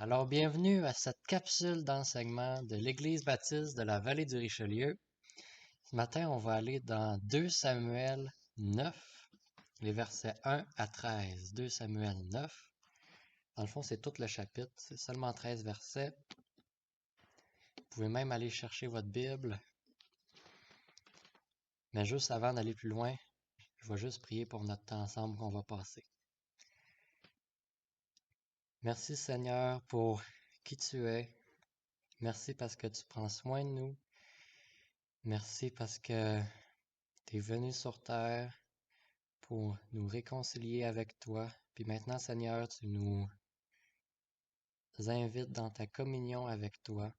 Alors, bienvenue à cette capsule d'enseignement de l'Église baptiste de la vallée du Richelieu. Ce matin, on va aller dans 2 Samuel 9, les versets 1 à 13. 2 Samuel 9. Dans le fond, c'est tout le chapitre, c'est seulement 13 versets. Vous pouvez même aller chercher votre Bible. Mais juste avant d'aller plus loin, je vais juste prier pour notre temps ensemble qu'on va passer. Merci Seigneur pour qui tu es. Merci parce que tu prends soin de nous. Merci parce que tu es venu sur terre pour nous réconcilier avec toi. Puis maintenant, Seigneur, tu nous invites dans ta communion avec toi.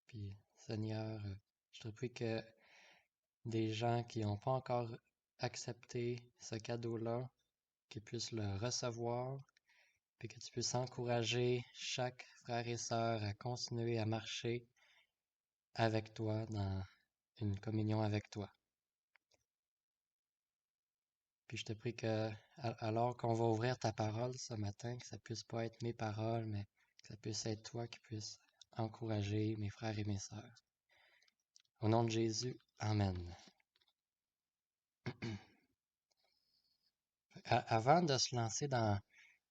Puis, Seigneur, je te prie que des gens qui n'ont pas encore accepté ce cadeau-là, qu'ils puissent le recevoir, puis que tu puisses encourager chaque frère et sœur à continuer à marcher avec toi dans une communion avec toi. Puis je te prie que, alors qu'on va ouvrir ta parole ce matin, que ça puisse pas être mes paroles, mais que ça puisse être toi qui puisse encourager mes frères et mes sœurs. Au nom de Jésus, Amen. Avant de se lancer dans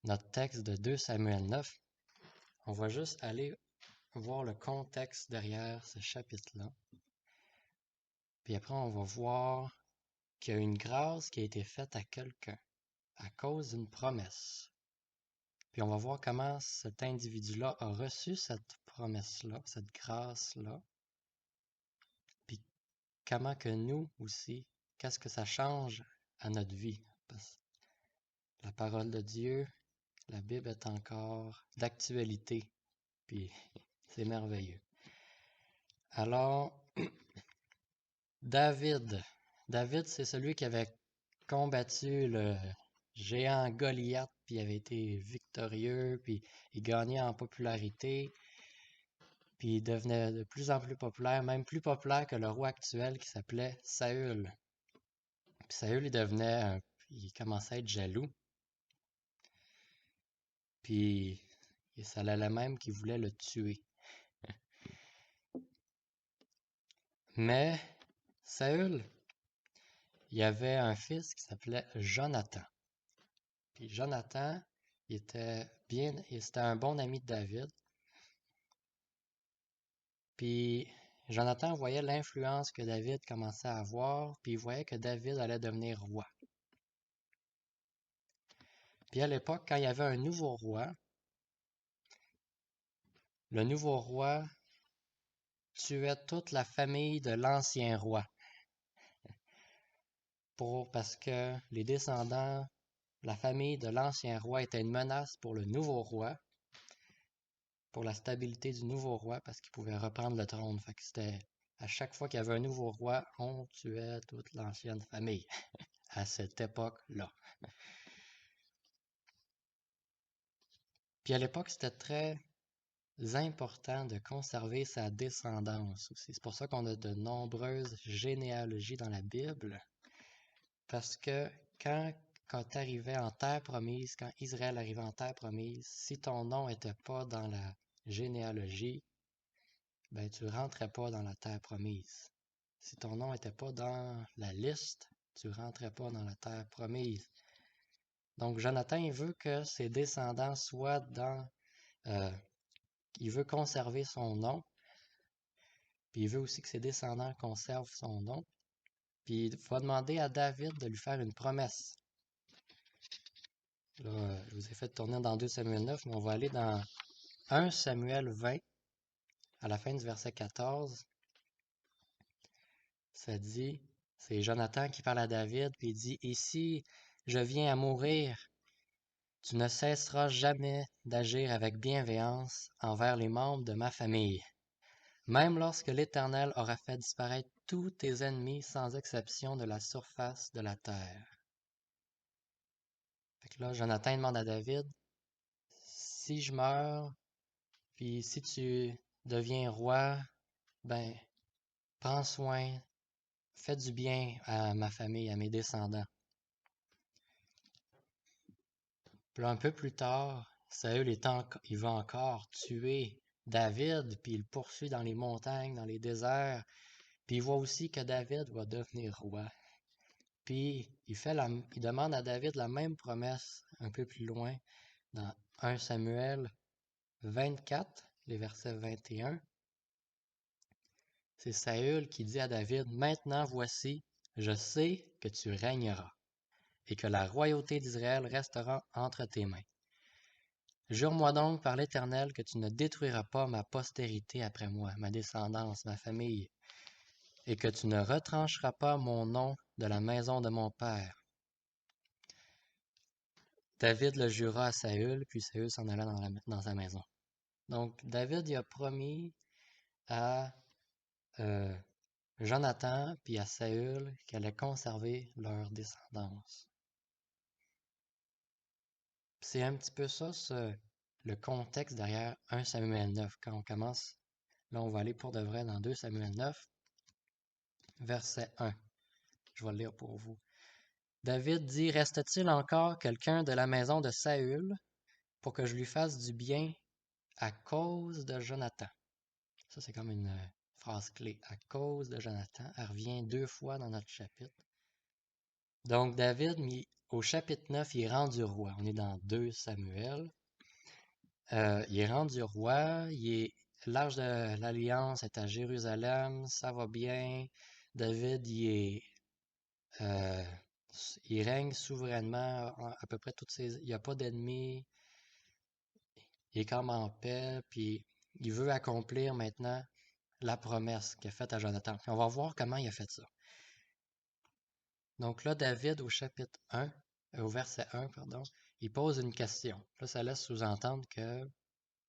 notre texte de 2 Samuel 9, on va juste aller voir le contexte derrière ce chapitre-là. Puis après, on va voir qu'il y a une grâce qui a été faite à quelqu'un à cause d'une promesse. Puis on va voir comment cet individu-là a reçu cette promesse-là, cette grâce-là. Puis comment que nous aussi, qu'est-ce que ça change à notre vie? Parce que la parole de Dieu, la Bible est encore d'actualité. Puis c'est merveilleux. Alors, David. David, c'est celui qui avait combattu le géant Goliath, puis il avait été victorieux, puis il gagnait en popularité. Puis il devenait de plus en plus populaire, même plus populaire que le roi actuel qui s'appelait Saül. Puis Saül, il commençait à être jaloux. Puis ça allait même qu'il voulait le tuer. Mais Saül, il avait un fils qui s'appelait Jonathan. Puis Jonathan, c'était un bon ami de David. Puis Jonathan voyait l'influence que David commençait à avoir, puis il voyait que David allait devenir roi. Puis à l'époque, quand il y avait un nouveau roi, le nouveau roi tuait toute la famille de l'ancien roi. Parce que les descendants, la famille de l'ancien roi était une menace pour le nouveau roi, pour la stabilité du nouveau roi, parce qu'il pouvait reprendre le trône. Fait que c'était à chaque fois qu'il y avait un nouveau roi, on tuait toute l'ancienne famille à cette époque-là. Puis à l'époque, c'était très important de conserver sa descendance aussi. C'est pour ça qu'on a de nombreuses généalogies dans la Bible. Parce que quand tu arrivais en terre promise, quand Israël arrivait en terre promise, si ton nom n'était pas dans la généalogie, ben tu rentrais pas dans la terre promise. Si ton nom n'était pas dans la liste, tu rentrais pas dans la terre promise. Donc Jonathan, il veut que ses descendants soient il veut conserver son nom, puis il veut aussi que ses descendants conservent son nom, puis il va demander à David de lui faire une promesse. Là, je vous ai fait tourner dans 2 Samuel 9, mais on va aller dans 1 Samuel 20, à la fin du verset 14. Ça dit, c'est Jonathan qui parle à David, puis il dit, « Et si je viens à mourir, tu ne cesseras jamais d'agir avec bienveillance envers les membres de ma famille, même lorsque l'Éternel aura fait disparaître tous tes ennemis sans exception de la surface de la terre. » Fait que là, Jonathan demande à David, si je meurs, puis si tu deviens roi, ben, prends soin, fais du bien à ma famille, à mes descendants. Puis là, un peu plus tard, Saül il va encore tuer David, puis il le poursuit dans les montagnes, dans les déserts, puis il voit aussi que David va devenir roi. Puis il demande à David la même promesse un peu plus loin dans 1 Samuel 24, les versets 21. C'est Saül qui dit à David, maintenant voici, je sais que tu régneras et que la royauté d'Israël restera entre tes mains. Jure-moi donc par l'Éternel que tu ne détruiras pas ma postérité après moi, ma descendance, ma famille, et que tu ne retrancheras pas mon nom de la maison de mon père. David le jura à Saül, puis Saül s'en alla dans sa maison. Donc, David il a promis à Jonathan puis à Saül qu'il allait conserver leur descendance. C'est un petit peu ça, le contexte derrière 1 Samuel 9. Quand on commence, là on va aller pour de vrai dans 2 Samuel 9, verset 1. Je vais le lire pour vous. David dit, reste-t-il encore quelqu'un de la maison de Saül pour que je lui fasse du bien à cause de Jonathan? Ça, c'est comme une phrase clé. À cause de Jonathan. Elle revient 2 fois dans notre chapitre. Donc, David, au chapitre 9, il est rendu roi. On est dans 2 Samuel. Il est rendu roi. L'Arche de l'Alliance est à Jérusalem. Ça va bien. David, euh, il règne souverainement à peu près il n'y a pas d'ennemis. Il est quand même en paix. Puis, il veut accomplir maintenant la promesse qu'il a faite à Jonathan. Puis on va voir comment il a fait ça. Donc là, David, au verset 1, pardon, il pose une question. Là, ça laisse sous-entendre que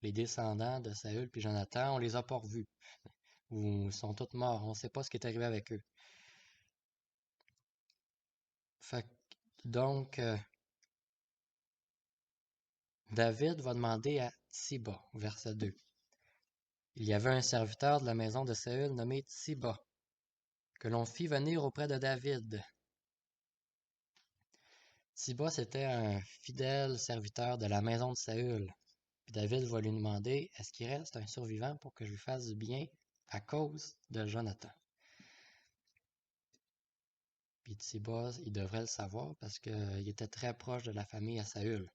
les descendants de Saül puis Jonathan, on les a pas revus. Ou ils sont tous morts. On ne sait pas ce qui est arrivé avec eux. Donc, David va demander à Tsiba, verset 2. Il y avait un serviteur de la maison de Saül nommé Tsiba, que l'on fit venir auprès de David. Tsiba, c'était un fidèle serviteur de la maison de Saül. Puis David va lui demander, est-ce qu'il reste un survivant pour que je lui fasse du bien à cause de Jonathan? Puis Tsiba, il devrait le savoir parce qu'il était très proche de la famille à Saül.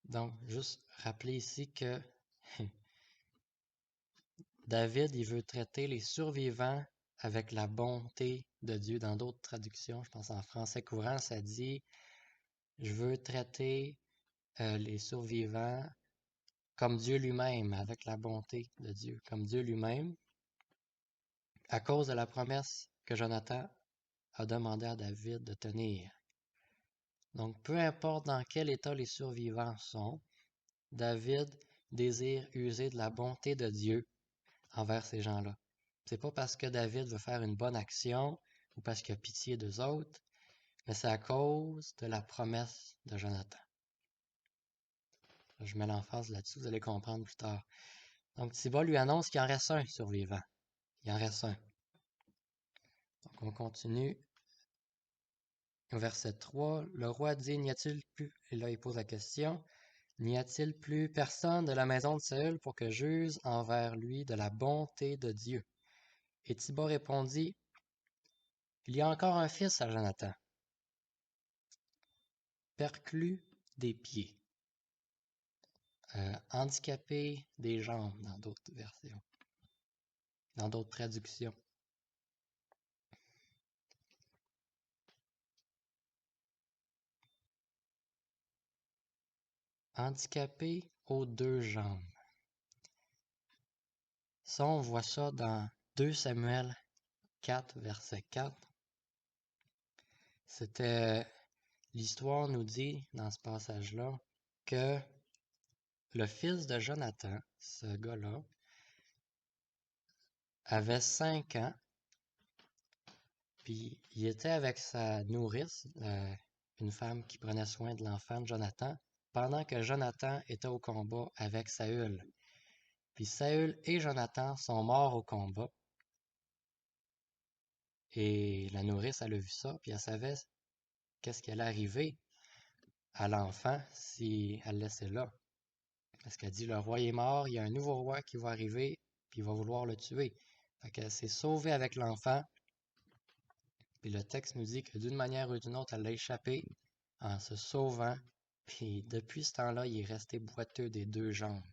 Donc, juste rappeler ici que David, il veut traiter les survivants avec la bonté de Dieu. Dans d'autres traductions, je pense en français courant, ça dit, je veux traiter les survivants comme Dieu lui-même, avec la bonté de Dieu, comme Dieu lui-même, à cause de la promesse que Jonathan a demandé à David de tenir. Donc, peu importe dans quel état les survivants sont, David désire user de la bonté de Dieu envers ces gens-là. C'est pas parce que David veut faire une bonne action ou parce qu'il a pitié d'eux autres, mais c'est à cause de la promesse de Jonathan. Je mets l'emphase là-dessus, vous allez comprendre plus tard. Donc, Tsiba lui annonce qu'il en reste un survivant. Il en reste un. Donc, on continue. Au verset 3, le roi dit, n'y a-t-il plus, et là il pose la question, n'y a-t-il plus personne de la maison de Saül pour que j'use envers lui de la bonté de Dieu? Et Tsiba répondit, il y a encore un fils à Jonathan, perclus des pieds, handicapé des jambes dans d'autres versions, dans d'autres traductions. Handicapé aux 2 jambes. Ça, on voit ça dans 2 Samuel 4, verset 4. L'histoire nous dit, dans ce passage-là, que le fils de Jonathan, ce gars-là, avait 5 ans, puis il était avec sa nourrice, une femme qui prenait soin de l'enfant de Jonathan, pendant que Jonathan était au combat avec Saül. Puis Saül et Jonathan sont morts au combat. Et la nourrice, elle a vu ça, puis elle savait qu'est-ce qui allait arriver à l'enfant si elle le laissait là. Parce qu'elle dit, le roi est mort, il y a un nouveau roi qui va arriver, puis il va vouloir le tuer. Fait qu'elle s'est sauvée avec l'enfant, puis le texte nous dit que d'une manière ou d'une autre, elle l'a échappé en se sauvant, puis depuis ce temps-là, il est resté boiteux des 2 jambes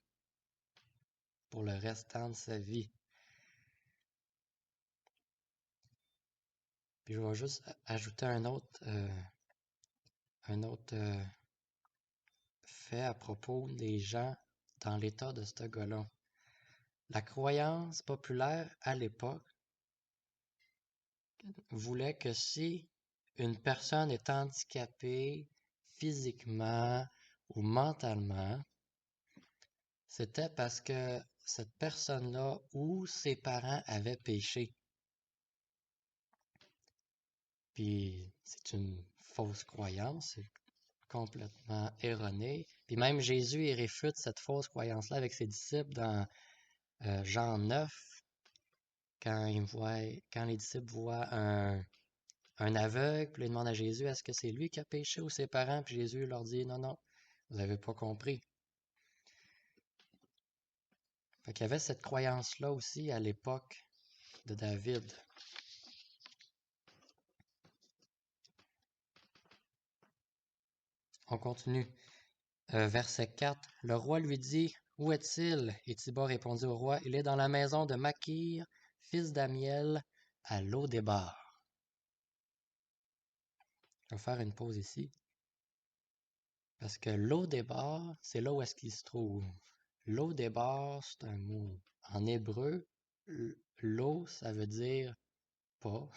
pour le restant de sa vie. Puis je vais juste ajouter un autre fait à propos des gens dans l'état de ce gars-là. La croyance populaire à l'époque voulait que si une personne est handicapée physiquement ou mentalement, c'était parce que cette personne-là ou ses parents avaient péché. Puis c'est une fausse croyance, c'est complètement erroné. Puis même Jésus, il réfute cette fausse croyance-là avec ses disciples dans Jean 9, quand les disciples voient un aveugle, puis ils demandent à Jésus, est-ce que c'est lui qui a péché ou ses parents? Puis Jésus leur dit, non, non, vous n'avez pas compris. Fait qu'il y avait cette croyance-là aussi à l'époque de David. On continue. Verset 4. Le roi lui dit, où est-il? Et Thibaut répondit au roi, il est dans la maison de Makir, fils d'Amiel, à Lo-débar. Je vais faire une pause ici. Parce que Lo-débar, c'est là où est-ce qu'il se trouve. Lo-débar, c'est un mot en hébreu. Lo, ça veut dire pas.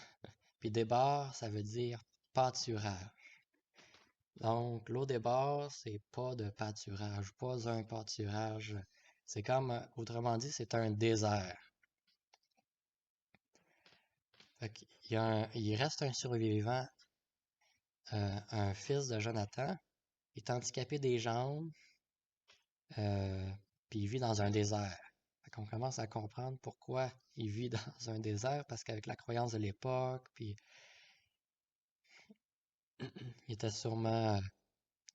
Puis débar, ça veut dire pâturage. Donc, Lo-débar, c'est pas de pâturage, pas un pâturage. C'est comme, autrement dit, c'est un désert. Fait il reste un survivant, un fils de Jonathan. Il est handicapé des jambes, puis il vit dans un désert. Fait qu'on commence à comprendre pourquoi il vit dans un désert, parce qu'avec la croyance de l'époque, puis il était sûrement,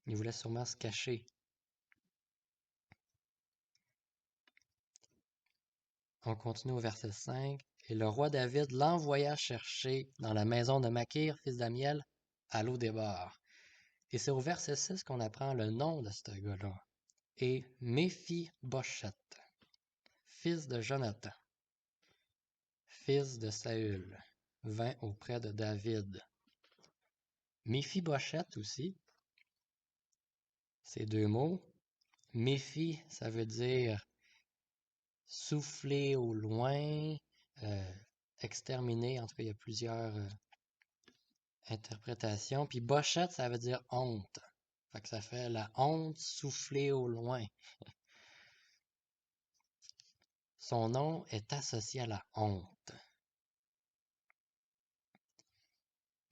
il voulait sûrement se cacher. On continue au verset 5. Et le roi David l'envoya chercher dans la maison de Makir, fils d'Amiel, à Lo-débar. Et c'est au verset 6 qu'on apprend le nom de ce gars-là. Et Méphi-Bosheth, fils de Jonathan, fils de Saül, vint auprès de David. Méphi-Bosheth aussi, ces 2 mots. Méphi, ça veut dire souffler au loin, exterminer. En tout cas, il y a plusieurs interprétations. Puis Bosheth, ça veut dire honte. Fait que ça fait la honte soufflée au loin. Son nom est associé à la honte.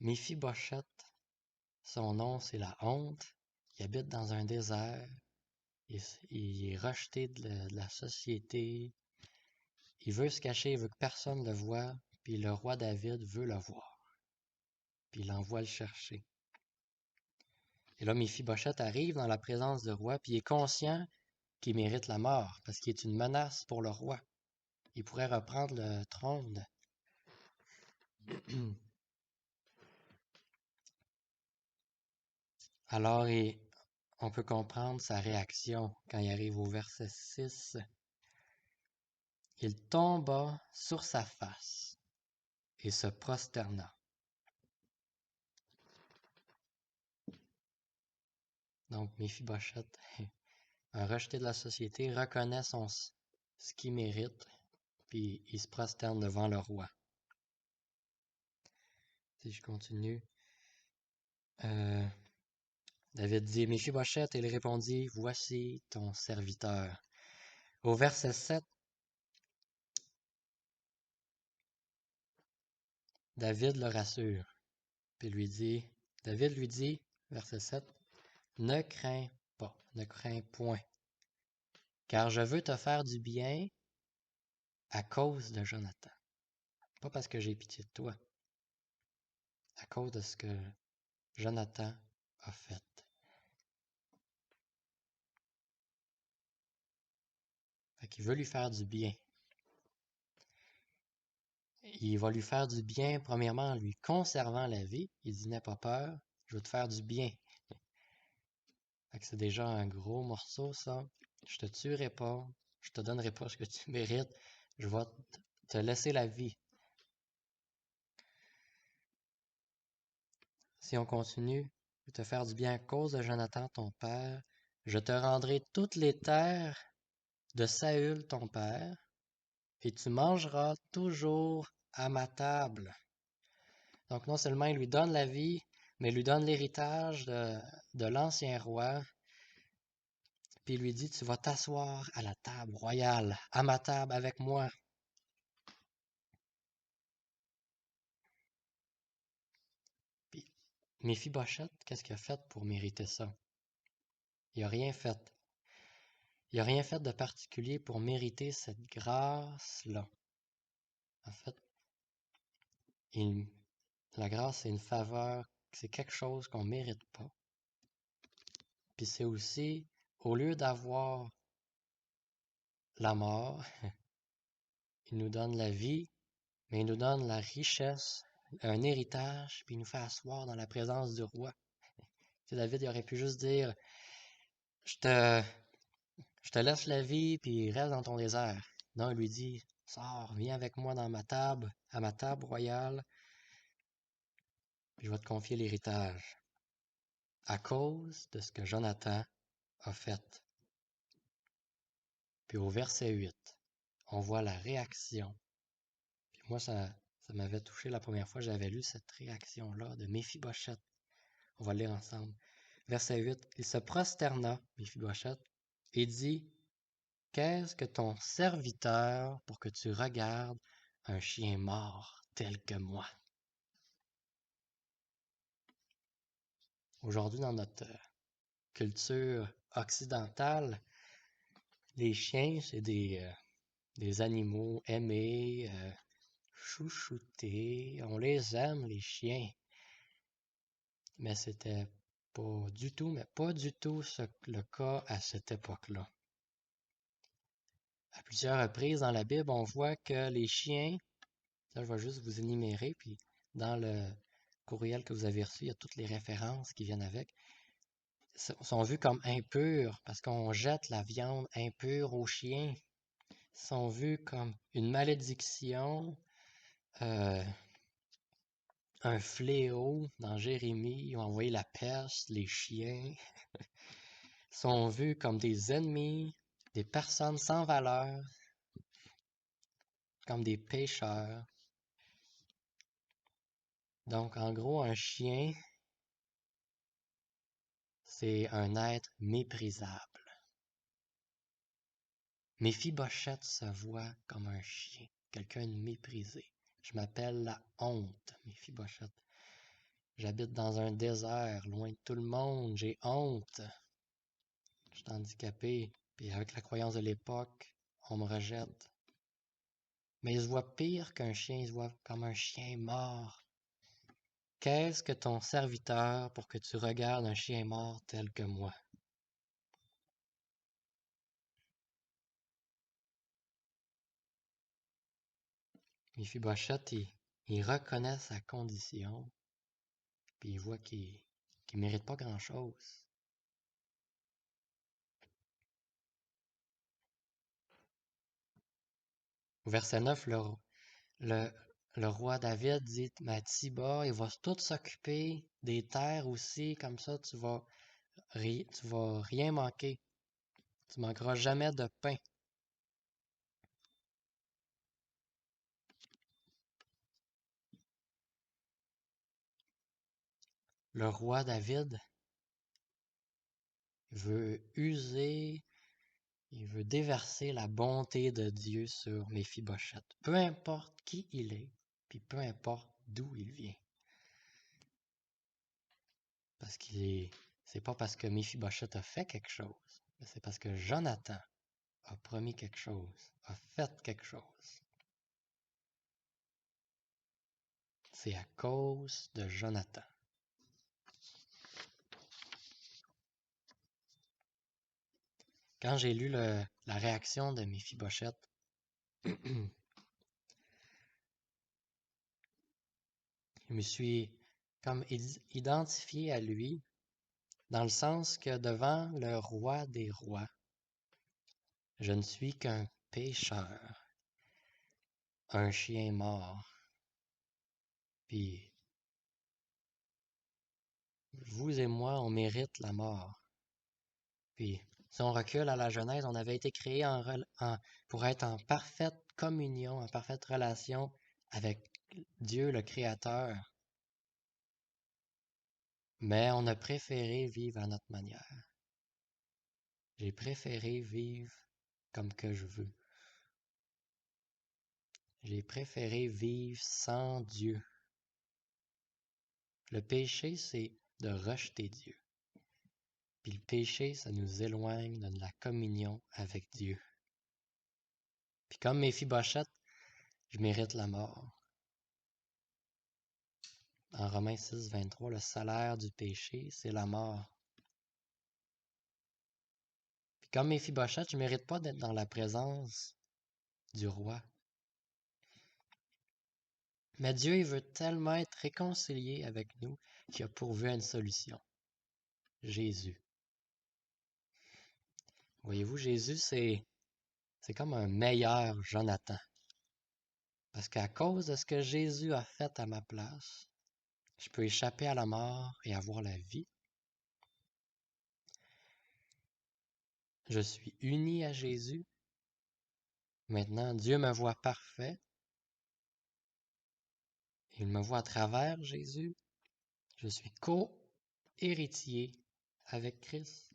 Méphi-Bosheth, son nom c'est la honte. Il habite dans un désert. Il est rejeté de la société. Il veut se cacher, il veut que personne le voie. Puis le roi David veut le voir. Puis il envoie le chercher. Et là, Méphi-Bosheth arrive dans la présence du roi, puis il est conscient qu'il mérite la mort, parce qu'il est une menace pour le roi. Il pourrait reprendre le trône. Alors, on peut comprendre sa réaction quand il arrive au verset 6. Il tomba sur sa face et se prosterna. Donc, Méphi-Bosheth, un rejeté de la société, reconnaît ce qu'il mérite, puis il se prosterne devant le roi. Si je continue. David dit, Méphi-Bosheth, et il répondit, voici ton serviteur. Au verset 7, David le rassure, puis David lui dit, verset 7, ne crains pas, ne crains point, car je veux te faire du bien à cause de Jonathan. Pas parce que j'ai pitié de toi, à cause de ce que Jonathan a fait. Fait qu'il veut lui faire du bien. Il va lui faire du bien, premièrement, en lui conservant la vie. Il dit, n'aie pas peur, je veux te faire du bien. Fait que c'est déjà un gros morceau, ça. Je te tuerai pas, je te donnerai pas ce que tu mérites, je vais te laisser la vie. Si on continue, je vais te faire du bien à cause de Jonathan, ton père. Je te rendrai toutes les terres de Saül, ton père, et tu mangeras toujours à ma table. Donc non seulement il lui donne la vie, mais il lui donne l'héritage de l'ancien roi, puis il lui dit, tu vas t'asseoir à la table royale, à ma table avec moi. Puis Méphibosheth, qu'est-ce qu'il a fait pour mériter ça? Il n'a rien fait. Il n'a rien fait de particulier pour mériter cette grâce-là. En fait, la grâce, c'est une faveur, c'est quelque chose qu'on ne mérite pas. Puis c'est aussi, au lieu d'avoir la mort, il nous donne la vie, mais il nous donne la richesse, un héritage, puis il nous fait asseoir dans la présence du roi. Tu sais, David, il aurait pu juste dire, je te laisse la vie, puis reste dans ton désert. Non, il lui dit, sors, viens avec moi dans ma table, à ma table royale, puis je vais te confier l'héritage. À cause de ce que Jonathan a fait. Puis au verset 8, on voit la réaction. Puis moi, ça m'avait touché la première fois que j'avais lu cette réaction-là de Méphibosheth. On va le lire ensemble. Verset 8, il se prosterna, Méphibosheth, et dit, qu'est-ce que ton serviteur pour que tu regardes un chien mort tel que moi? Aujourd'hui, dans notre culture occidentale, les chiens, c'est des animaux aimés, chouchoutés. On les aime, les chiens. Mais c'était pas du tout, mais pas du tout le cas à cette époque-là. À plusieurs reprises dans la Bible, on voit que les chiens, là je vais juste vous énumérer, puis dans le courriel que vous avez reçu, il y a toutes les références qui viennent avec, sont vus comme impurs parce qu'on jette la viande impure aux chiens. Ils sont vus comme une malédiction, un fléau. Dans Jérémie, ils ont envoyé la peste, les chiens sont vus comme des ennemis, des personnes sans valeur, comme des pécheurs. Donc, en gros, un chien, c'est un être méprisable. Méphibosheth se voit comme un chien, quelqu'un de méprisé. Je m'appelle la honte, Méphibosheth. J'habite dans un désert, loin de tout le monde, j'ai honte. Je suis handicapé, puis avec la croyance de l'époque, on me rejette. Mais il se voit pire qu'un chien, il se voit comme un chien mort. Qu'est-ce que ton serviteur pour que tu regardes un chien mort tel que moi? Méphibosheth, il reconnaît sa condition, puis il voit qu'il mérite pas grand-chose. Au verset 9, le, le roi David dit, mais Thiba, il va tout s'occuper des terres aussi, comme ça tu vas rien manquer. Tu manqueras jamais de pain. Le roi David veut user, il veut déverser la bonté de Dieu sur Méphibosheth. Peu importe qui il est, puis peu importe d'où il vient. Parce c'est pas parce que Méphibosheth a fait quelque chose, mais c'est parce que Jonathan a promis quelque chose, a fait quelque chose. C'est à cause de Jonathan. quand j'ai lu la réaction de Méphibosheth, je me suis comme identifié à lui, dans le sens que devant le roi des rois, je ne suis qu'un pécheur, un chien mort. Puis vous et moi, on mérite la mort. Puis si on recule à la Genèse, on avait été créés pour être en parfaite communion, en parfaite relation avec Dieu le Créateur. Mais on a préféré vivre à notre manière. J'ai préféré vivre comme que je veux. J'ai préféré vivre sans Dieu. Le péché, c'est de rejeter Dieu. Puis le péché, ça nous éloigne de la communion avec Dieu. Puis comme Méphibosheth, je mérite la mort. En Romains 6, 23, le salaire du péché, c'est la mort. Puis comme Méphibosheth, je ne mérite pas d'être dans la présence du roi. Mais Dieu, il veut tellement être réconcilié avec nous qu'il a pourvu à une solution. Jésus. Voyez-vous, Jésus, c'est comme un meilleur Jonathan. Parce qu'à cause de ce que Jésus a fait à ma place, je peux échapper à la mort et avoir la vie. Je suis uni à Jésus. Maintenant, Dieu me voit parfait. Il me voit à travers Jésus. Je suis co-héritier avec Christ.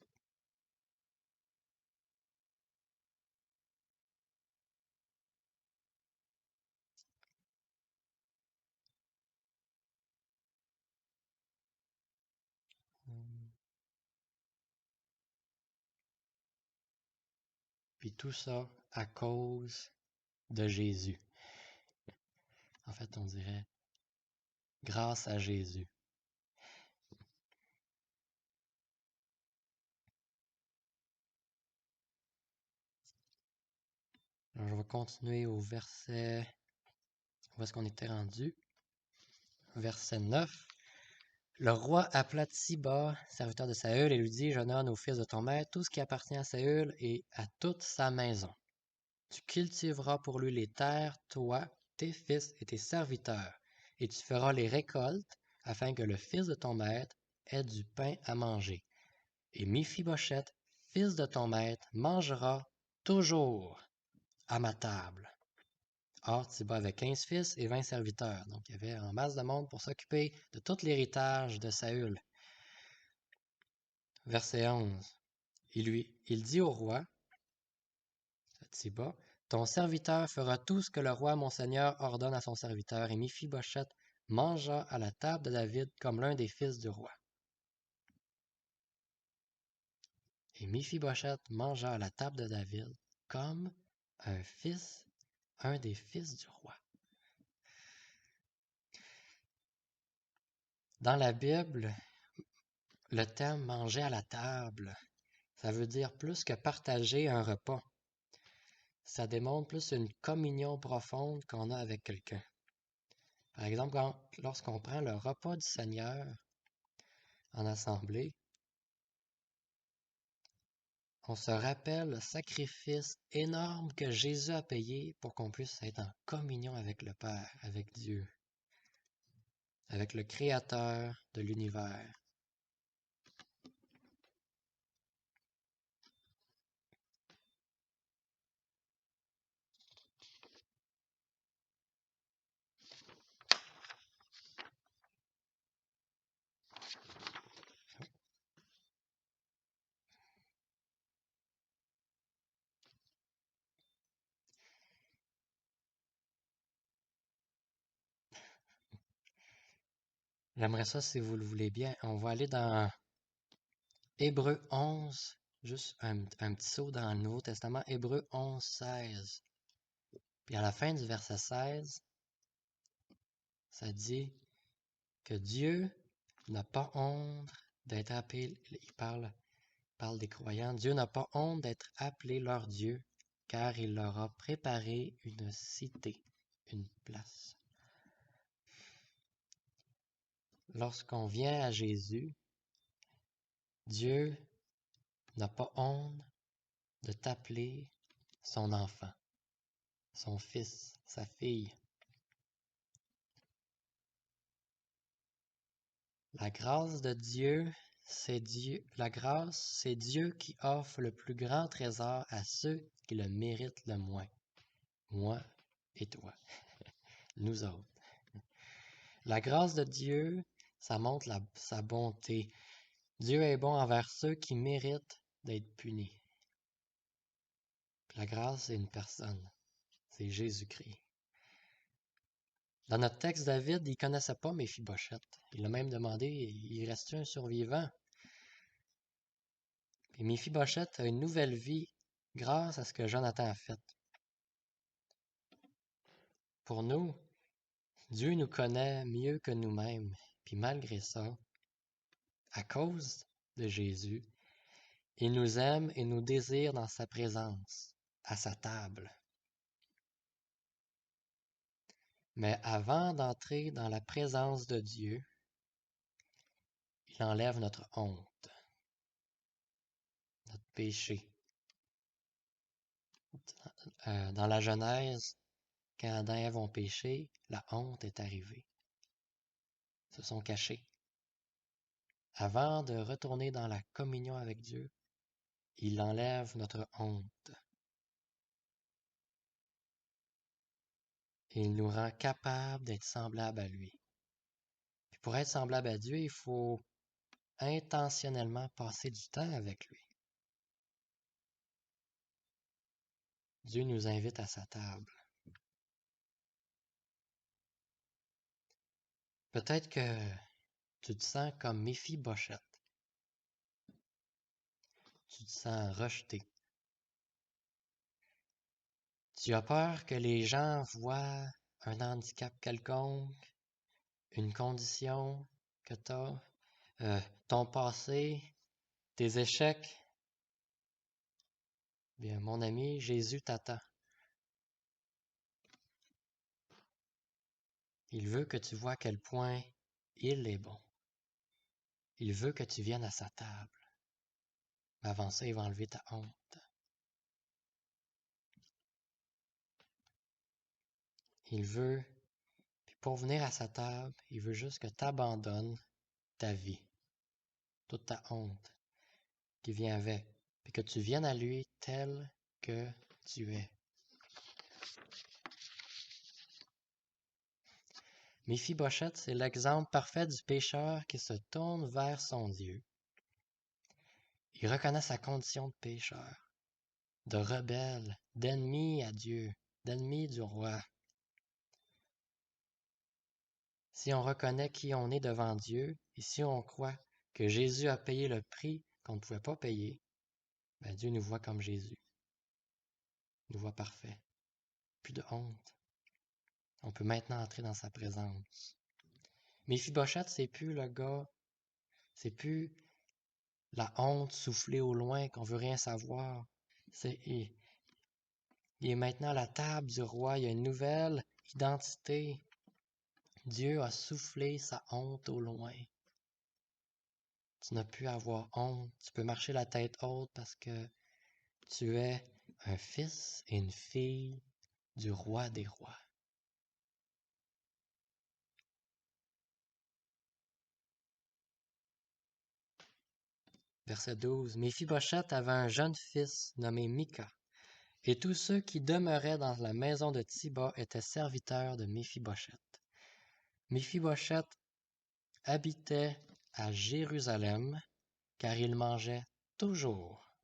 Puis tout ça à cause de Jésus. En fait, on dirait grâce à Jésus. Alors, je vais continuer au verset... Où est-ce qu'on était rendu? Verset 9. Le roi appela Tsiba, serviteur de Saül, et lui dit, je donne au fils de ton maître tout ce qui appartient à Saül et à toute sa maison. Tu cultiveras pour lui les terres, toi, tes fils et tes serviteurs, et tu feras les récoltes, afin que le fils de ton maître ait du pain à manger. Et Méphibosheth, fils de ton maître, mangera toujours à ma table. Or, Tsiba avait 15 fils et 20 serviteurs, donc il y avait en masse de monde pour s'occuper de tout l'héritage de Saül. Verset 11. Il dit au roi, Tsiba, ton serviteur fera tout ce que le roi mon seigneur ordonne à son serviteur. Et Méphibosheth mangea à la table de David comme l'un des fils du roi. Et Méphibosheth mangea à la table de David comme un des fils du roi. Dans la Bible, le terme manger à la table, ça veut dire plus que partager un repas. Ça démontre plus une communion profonde qu'on a avec quelqu'un. Par exemple, lorsqu'on prend le repas du Seigneur en assemblée, on se rappelle le sacrifice énorme que Jésus a payé pour qu'on puisse être en communion avec le Père, avec Dieu, avec le Créateur de l'univers. J'aimerais ça, si vous le voulez bien, on va aller dans Hébreux 11, juste un petit saut dans le Nouveau Testament, Hébreux 11, 16. Puis à la fin du verset 16, ça dit que Dieu n'a pas honte d'être appelé, il parle parle des croyants. Dieu n'a pas honte d'être appelé leur Dieu, car il leur a préparé une cité, une place. Lorsqu'on vient à Jésus, Dieu n'a pas honte de t'appeler son enfant, son fils, sa fille. La grâce de Dieu, la grâce, c'est Dieu qui offre le plus grand trésor à ceux qui le méritent le moins. Moi et toi, nous autres. La grâce de Dieu, ça montre sa bonté. Dieu est bon envers ceux qui méritent d'être punis. La grâce, c'est une personne, c'est Jésus-Christ. Dans notre texte, David, il ne connaissait pas Méphibosheth. Il a même demandé, il reste un survivant? Et Méphibosheth a une nouvelle vie grâce à ce que Jonathan a fait. Pour nous, Dieu nous connaît mieux que nous-mêmes. Puis malgré ça, à cause de Jésus, il nous aime et nous désire dans sa présence, à sa table. Mais avant d'entrer dans la présence de Dieu, il enlève notre honte, notre péché. Dans la Genèse, quand Adam et Ève ont péché, la honte est arrivée. Ils se sont cachés. Avant de retourner dans la communion avec Dieu, il enlève notre honte. Il nous rend capables d'être semblables à lui. Puis pour être semblable à Dieu, il faut intentionnellement passer du temps avec lui. Dieu nous invite à sa table. Peut-être que tu te sens comme Méphibosheth. Tu te sens rejeté. Tu as peur que les gens voient un handicap quelconque, une condition que tu as, ton passé, tes échecs. Bien, mon ami, Jésus t'attend. Il veut que tu vois à quel point il est bon. Il veut que tu viennes à sa table. Mais avant ça, il va enlever ta honte. Il veut, puis pour venir à sa table, il veut juste que tu abandonnes ta vie, toute ta honte qui vient avec, puis que tu viennes à lui tel que tu es. Méphibosheth, c'est l'exemple parfait du pécheur qui se tourne vers son Dieu. Il reconnaît sa condition de pécheur, de rebelle, d'ennemi à Dieu, d'ennemi du roi. Si on reconnaît qui on est devant Dieu, et si on croit que Jésus a payé le prix qu'on ne pouvait pas payer, ben Dieu nous voit comme Jésus. Il nous voit parfait. Plus de honte. On peut maintenant entrer dans sa présence. Méphibosheth, c'est plus le gars, c'est plus la honte soufflée au loin qu'on veut rien savoir. Il est maintenant à la table du roi. Il y a une nouvelle identité. Dieu a soufflé sa honte au loin. Tu n'as plus à avoir honte. Tu peux marcher la tête haute parce que tu es un fils et une fille du roi des rois. Verset 12. Méphibosheth avait un jeune fils nommé Mika, et tous ceux qui demeuraient dans la maison de Tsiba étaient serviteurs de Méphibosheth. Méphibosheth habitait à Jérusalem, car il mangeait toujours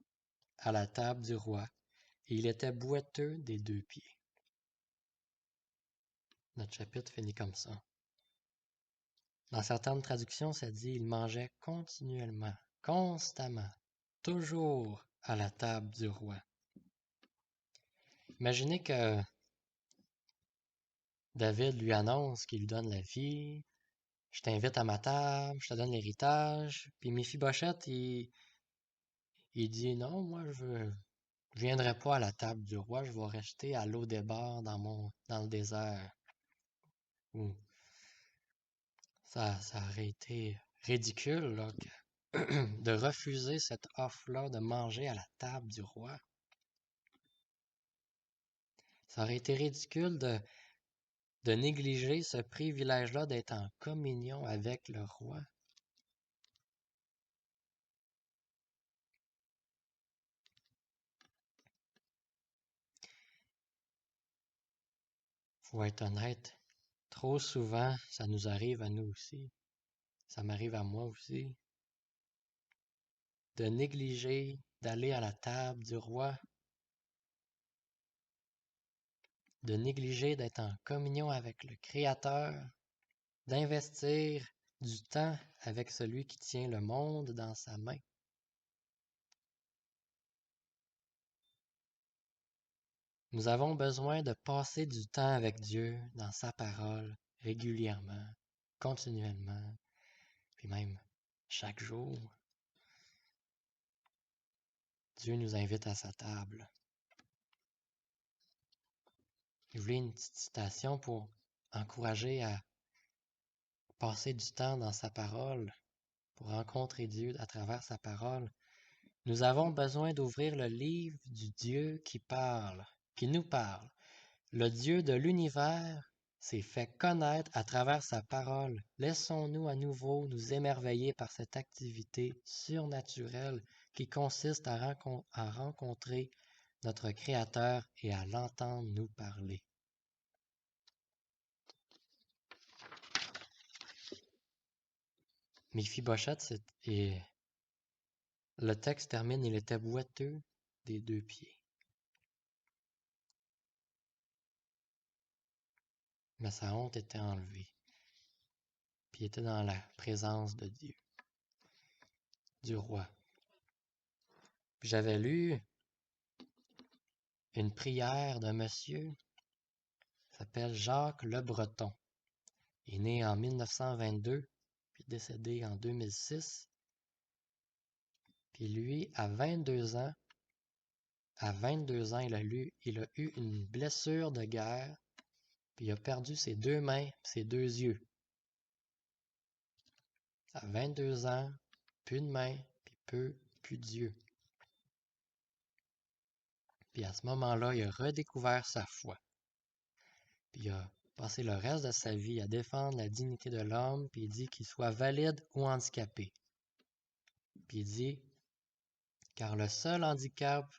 à la table du roi, et il était boiteux des 2 pieds. Notre chapitre finit comme ça. Dans certaines traductions, ça dit il mangeait continuellement, constamment, toujours à la table du roi. Imaginez que David lui annonce qu'il lui donne la vie, je t'invite à ma table, je te donne l'héritage, puis Méphibosheth, il il dit non, moi je viendrai pas à la table du roi, je vais rester à l'eau des bords dans le désert. Ouh, ça aurait été ridicule là, de refuser cette offre-là de manger à la table du roi. Ça aurait été ridicule de négliger ce privilège-là d'être en communion avec le roi. Faut être honnête, trop souvent, ça nous arrive à nous aussi. Ça m'arrive à moi aussi. De négliger d'aller à la table du roi, de négliger d'être en communion avec le Créateur, d'investir du temps avec celui qui tient le monde dans sa main. Nous avons besoin de passer du temps avec Dieu dans sa parole régulièrement, continuellement, puis même chaque jour. Dieu nous invite à sa table. Je voulais une petite citation pour encourager à passer du temps dans sa parole, pour rencontrer Dieu à travers sa parole. Nous avons besoin d'ouvrir le livre du Dieu qui nous parle. Le Dieu de l'univers s'est fait connaître à travers sa parole. Laissons-nous à nouveau nous émerveiller par cette activité surnaturelle qui consiste à rencontrer notre Créateur et à l'entendre nous parler. Méphibosheth, et le texte termine, il était boiteux des 2 pieds. Mais sa honte était enlevée. Puis il était dans la présence de Dieu, du roi. Puis j'avais lu une prière d'un monsieur qui s'appelle Jacques Le Breton. Il est né en 1922, puis décédé en 2006. Puis lui, à 22 ans, il a eu une blessure de guerre, puis il a perdu ses 2 mains, ses 2 yeux. À 22 ans, plus de mains, puis plus d'yeux. Puis à ce moment-là, il a redécouvert sa foi. Puis il a passé le reste de sa vie à défendre la dignité de l'homme, puis il dit qu'il soit valide ou handicapé. Puis il dit, car le seul handicap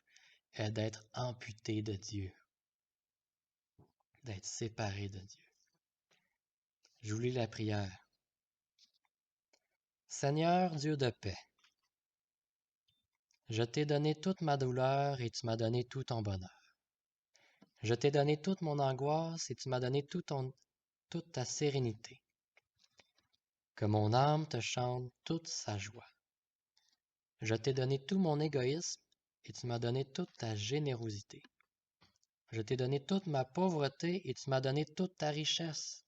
est d'être amputé de Dieu, d'être séparé de Dieu. Je vous lis la prière. Seigneur Dieu de paix, je t'ai donné toute ma douleur et tu m'as donné tout ton bonheur. Je t'ai donné toute mon angoisse et tu m'as donné toute ta sérénité. Que mon âme te chante toute sa joie. Je t'ai donné tout mon égoïsme et tu m'as donné toute ta générosité. Je t'ai donné toute ma pauvreté et tu m'as donné toute ta richesse.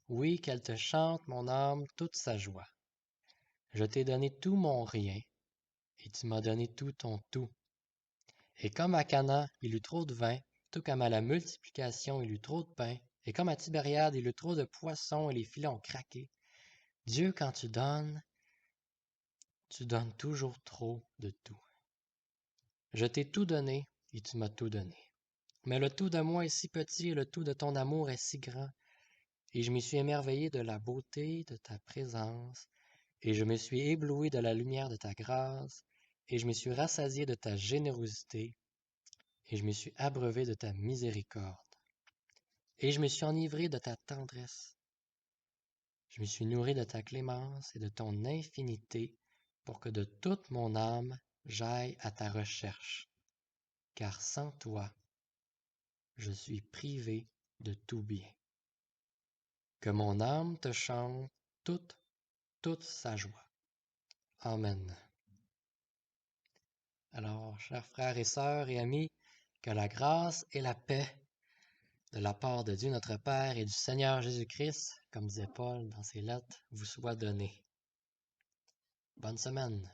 Oui, qu'elle te chante, mon âme, toute sa joie. Je t'ai donné tout mon rien et tu m'as donné tout ton tout. Et comme à Cana, il eut trop de vin, tout comme à la multiplication, il eut trop de pain, et comme à Tibériade, il eut trop de poissons et les filets ont craqué. Dieu, quand tu donnes toujours trop de tout. Je t'ai tout donné et tu m'as tout donné. Mais le tout de moi est si petit et le tout de ton amour est si grand. Et je m'y suis émerveillé de la beauté de ta présence, et je me suis ébloui de la lumière de ta grâce, et je me suis rassasié de ta générosité, et je me suis abreuvé de ta miséricorde. Et je me suis enivré de ta tendresse. Je me suis nourri de ta clémence et de ton infinité, pour que de toute mon âme j'aille à ta recherche. Car sans toi, je suis privé de tout bien. Que mon âme te chante toute sa joie. Amen. Alors, chers frères et sœurs et amis, que la grâce et la paix de la part de Dieu notre Père et du Seigneur Jésus-Christ, comme disait Paul dans ses lettres, vous soient données. Bonne semaine.